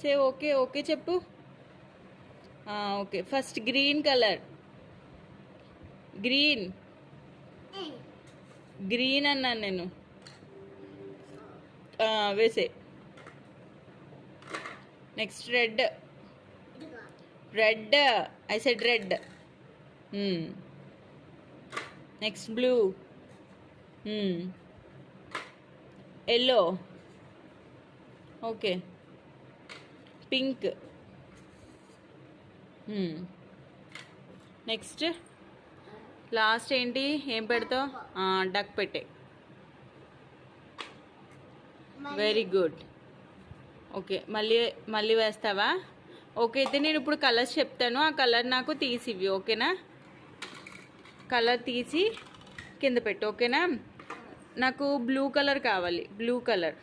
Say okay okay చెప్పు. Okay first green colour. Green green అన్నాను నేను. వేసే. Next red. Red I said red. Next blue. Yellow. Okay pink. Next last ఏంటి, ఏం పెడతావు? Duck పెట్టే. Very good. ఓకే మళ్ళీ మళ్ళీ వేస్తావా? ఓకే అయితే నేను ఇప్పుడు కలర్స్ చెప్తాను, ఆ కలర్ నాకు తీసి ఇవ్వి. ఓకేనా? కలర్ తీసి కింద పెట్టు. ఓకేనా? నాకు బ్లూ కలర్ కావాలి. Blue colour.